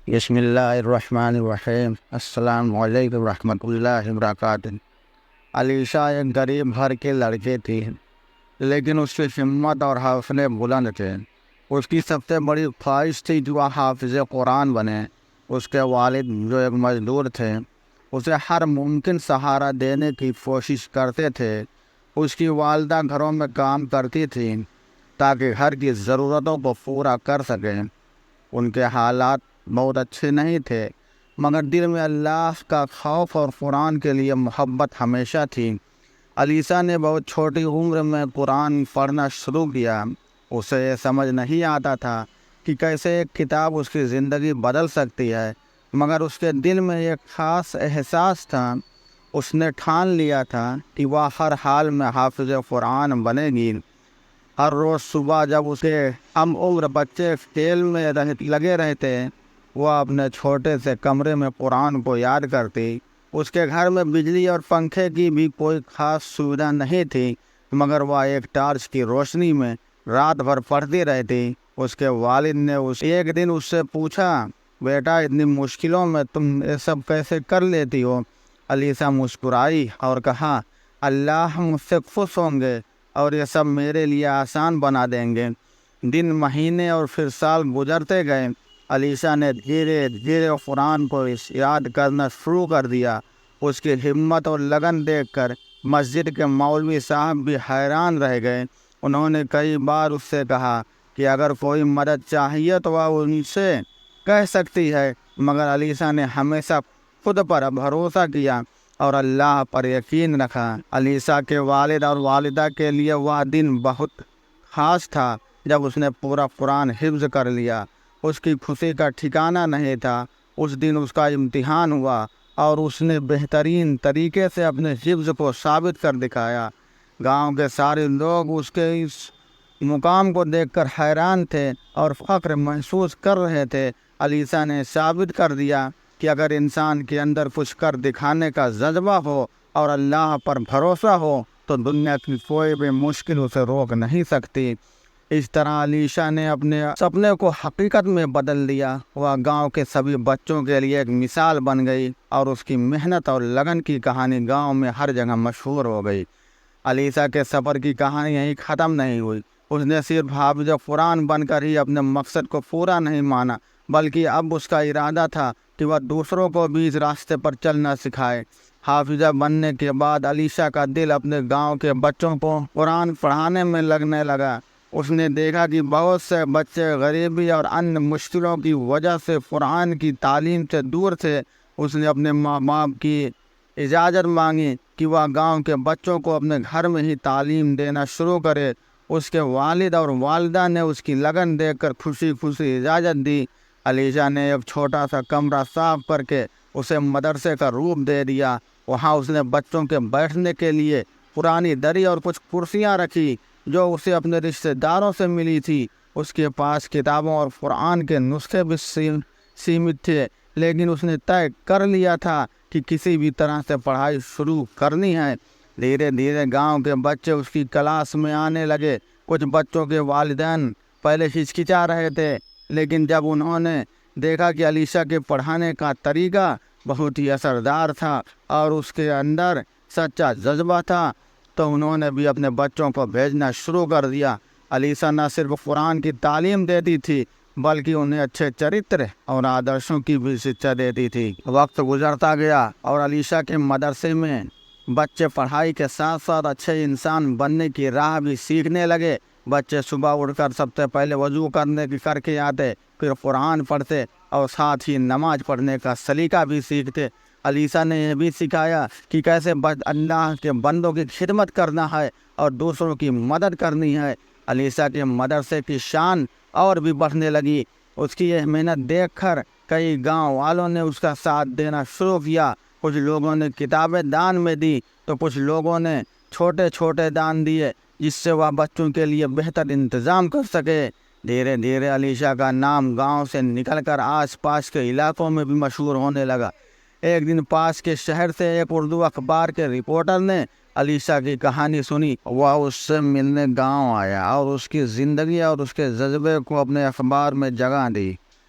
بسم اللہ الرحمن الرحیم۔ السلام علیکم ورحمۃ اللہ وبرکاتہ۔ علیشہ ایک غریب گھر کے لڑکے تھی، لیکن اس کی ہمت اور حوصلے بلند تھے۔ اس کی سب سے بڑی خواہش تھی کہ وہ حافظ قرآن بنے۔ اس کے والد جو ایک مزدور تھے، اسے ہر ممکن سہارا دینے کی کوشش کرتے تھے۔ اس کی والدہ گھروں میں کام کرتی تھیں تاکہ گھر کی ضرورتوں کو پورا کر سکیں۔ ان کے حالات بہت اچھے نہیں تھے، مگر دل میں اللہ کا خوف اور قرآن کے لیے محبت ہمیشہ تھی۔ علیشہ نے بہت چھوٹی عمر میں قرآن پڑھنا شروع کیا۔ اسے یہ سمجھ نہیں آتا تھا کہ کیسے ایک کتاب اس کی زندگی بدل سکتی ہے، مگر اس کے دل میں ایک خاص احساس تھا۔ اس نے ٹھان لیا تھا کہ وہ ہر حال میں حافظ قرآن بنے گی۔ ہر روز صبح جب اس کے ہم عمر بچے کھیل میں لگے رہتے، وہ اپنے چھوٹے سے کمرے میں قرآن کو یاد کرتی۔ اس کے گھر میں بجلی اور پنکھے کی بھی کوئی خاص سویدھا نہیں تھی، مگر وہ ایک ٹارچ کی روشنی میں رات بھر پڑھتی رہتی۔ اس کے والد نے ایک دن اس سے پوچھا، بیٹا اتنی مشکلوں میں تم یہ سب کیسے کر لیتی ہو؟ علیشہ مسکرائی اور کہا، اللہ مجھ سے خوش ہوں گے اور یہ سب میرے لیے آسان بنا دیں گے۔ دن، مہینے اور پھر سال گزرتے گئے۔ علیشہ نے دھیرے دھیرے قرآن کو یاد کرنا شروع کر دیا۔ اس کی ہمت اور لگن دیکھ کر مسجد کے مولوی صاحب بھی حیران رہ گئے۔ انہوں نے کئی بار اس سے کہا کہ اگر کوئی مدد چاہیے تو وہ ان سے کہہ سکتی ہے، مگر علیشہ نے ہمیشہ خود پر بھروسہ کیا اور اللہ پر یقین رکھا۔ علیشہ کے والد اور والدہ کے لیے وہ دن بہت خاص تھا جب اس نے پورا قرآن حفظ کر لیا۔ اس کی خوشی کا ٹھکانہ نہیں تھا۔ اس دن اس کا امتحان ہوا اور اس نے بہترین طریقے سے اپنے حفظ کو ثابت کر دکھایا۔ گاؤں کے سارے لوگ اس کے اس مقام کو دیکھ کر حیران تھے اور فخر محسوس کر رہے تھے۔ علیشہ نے ثابت کر دیا کہ اگر انسان کے اندر کچھ کر دکھانے کا جذبہ ہو اور اللہ پر بھروسہ ہو تو دنیا کی کوئی بھی مشکل اسے روک نہیں سکتی۔ اس طرح علیشہ نے اپنے سپنے کو حقیقت میں بدل دیا۔ وہ گاؤں کے سبھی بچوں کے لیے ایک مثال بن گئی اور اس کی محنت اور لگن کی کہانی گاؤں میں ہر جگہ مشہور ہو گئی۔ علیشہ کے سفر کی کہانی یہیں ختم نہیں ہوئی۔ اس نے صرف حافظ قرآن بن کر ہی اپنے مقصد کو پورا نہیں مانا، بلکہ اب اس کا ارادہ تھا کہ وہ دوسروں کو بھی اس راستے پر چلنا سکھائے۔ حافظہ بننے کے بعد علیشہ کا دل اپنے گاؤں کے بچوں کو قرآن پڑھانے میں لگنے لگا۔ اس نے دیکھا کہ بہت سے بچے غریبی اور ان مشکلوں کی وجہ سے قرآن کی تعلیم سے دور تھے۔ اس نے اپنے ماں باپ کی اجازت مانگی کہ وہ گاؤں کے بچوں کو اپنے گھر میں ہی تعلیم دینا شروع کرے۔ اس کے والد اور والدہ نے اس کی لگن دیکھ کر خوشی خوشی اجازت دی۔ علیشہ نے ایک چھوٹا سا کمرہ صاف کر کے اسے مدرسے کا روپ دے دیا۔ وہاں اس نے بچوں کے بیٹھنے کے لیے پرانی دری اور کچھ کرسیاں رکھی جو اسے اپنے رشتہ داروں سے ملی تھی۔ اس کے پاس کتابوں اور قرآن کے نسخے بھی سیمت تھے، لیکن اس نے طے کر لیا تھا کہ کسی بھی طرح سے پڑھائی شروع کرنی ہے۔ دھیرے دھیرے گاؤں کے بچے اس کی کلاس میں آنے لگے۔ کچھ بچوں کے والدین پہلے ہچکچا رہے تھے، لیکن جب انہوں نے دیکھا کہ علیشہ کے پڑھانے کا طریقہ بہت ہی اثردار تھا اور اس کے اندر سچا جذبہ تھا، تو انہوں نے بھی اپنے بچوں کو بھیجنا شروع کر دیا۔ علیشہ نہ صرف قرآن کی تعلیم دیتی تھی، بلکہ انہیں اچھے چرتر اور آدرشوں کی بھی شکشا دیتی تھی۔ وقت گزرتا گیا اور علیشہ کے مدرسے میں بچے پڑھائی کے ساتھ ساتھ اچھے انسان بننے کی راہ بھی سیکھنے لگے۔ بچے صبح اٹھ کر سب سے پہلے وضو کر کے آتے، پھر قرآن پڑھتے اور ساتھ ہی نماز پڑھنے کا سلیقہ بھی سیکھتے۔ علیشہ نے یہ بھی سکھایا کہ کیسے اللہ کے بندوں کی خدمت کرنا ہے اور دوسروں کی مدد کرنی ہے۔ علیشہ کے مدرسے کی شان اور بھی بڑھنے لگی۔ اس کی یہ محنت دیکھ کر کئی گاؤں والوں نے اس کا ساتھ دینا شروع کیا۔ کچھ لوگوں نے کتابیں دان میں دی تو کچھ لوگوں نے چھوٹے چھوٹے دان دیے، جس سے وہ بچوں کے لیے بہتر انتظام کر سکے۔ دھیرے دھیرے علیشہ کا نام گاؤں سے نکل کر آس پاس کے علاقوں میں بھی مشہور ہونے لگا۔ ایک دن پاس کے شہر سے ایک اردو اخبار کے رپورٹر نے علیشہ کی کہانی سنی۔ وہ اس سے ملنے گاؤں آیا اور اس کی زندگی اور اس کے جذبے کو اپنے اخبار میں جگہ دی۔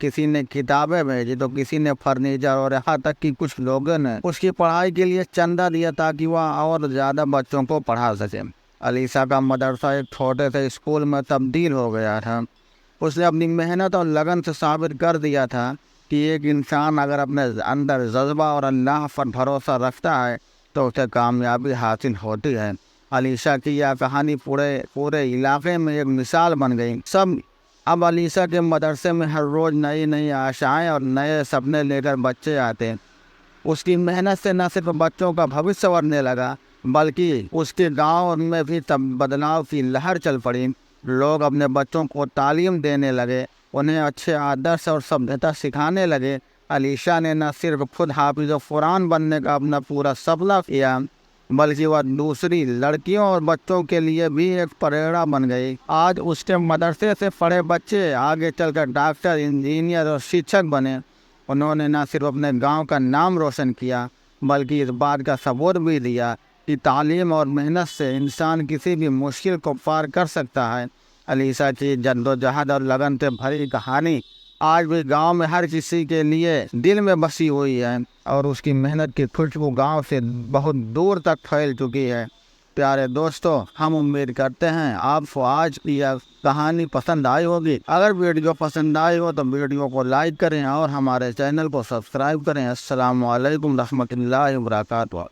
کسی نے کتابیں بھیجی تو کسی نے فرنیچر، اور یہاں تک کہ کچھ لوگوں نے اس کی پڑھائی کے لیے چندہ دیا تاکہ وہ اور زیادہ بچوں کو پڑھا سکے۔ علیشا کا مدرسہ ایک چھوٹے سے اسکول میں تبدیل ہو گیا تھا۔ اس نے اپنی محنت اور لگن سے ثابت کر دیا تھا کہ ایک انسان اگر اپنے اندر جذبہ اور اللہ پر بھروسہ رکھتا ہے تو اسے کامیابی حاصل ہوتی ہے۔ علیشا کی یہ کہانی پورے علاقے میں ایک مثال بن گئی۔ اب علیشا کے مدرسے میں ہر روز نئی آشائیں اور نئے سپنے لے کر بچے آتے۔ اس کی محنت سے نہ صرف بچوں کا بھوشیہ سنورنے لگا بلکہ اس کے گاؤں میں بھی بدلاؤ کی لہر چل پڑی۔ لوگ اپنے بچوں کو تعلیم دینے لگے، انہیں اچھے آدرش اور سبھیتا سکھانے لگے۔ علیشا نے نہ صرف خود حافظ قرآن بننے کا اپنا پورا سپنا کیا بلکہ وہ دوسری لڑکیوں اور بچوں کے لیے بھی ایک پریرنا بن گئی۔ آج اس کے مدرسے سے پڑھے بچے آگے چل کر ڈاکٹر، انجینئر اور شکشک بنے۔ انہوں نے نہ صرف اپنے گاؤں کا نام روشن کیا بلکہ اس بات کا ثبوت بھی دیا کہ تعلیم اور محنت سے انسان کسی بھی مشکل کو پار کر سکتا ہے۔ علیشا کی جدوجہد اور لگن سے بھری کہانی آج بھی گاؤں میں ہر کسی کے لیے دل میں بسی ہوئی ہے، اور اس کی محنت کی خوشبو گاؤں سے بہت دور تک پھیل چکی ہے۔ پیارے دوستو، ہم امید کرتے ہیں آپ کو آج کی یہ کہانی پسند آئی ہوگی۔ اگر ویڈیو پسند آئی ہو تو ویڈیو کو لائک کریں اور ہمارے چینل کو سبسکرائب کریں۔ السلام علیکم ورحمۃ اللہ وبرکاتہ۔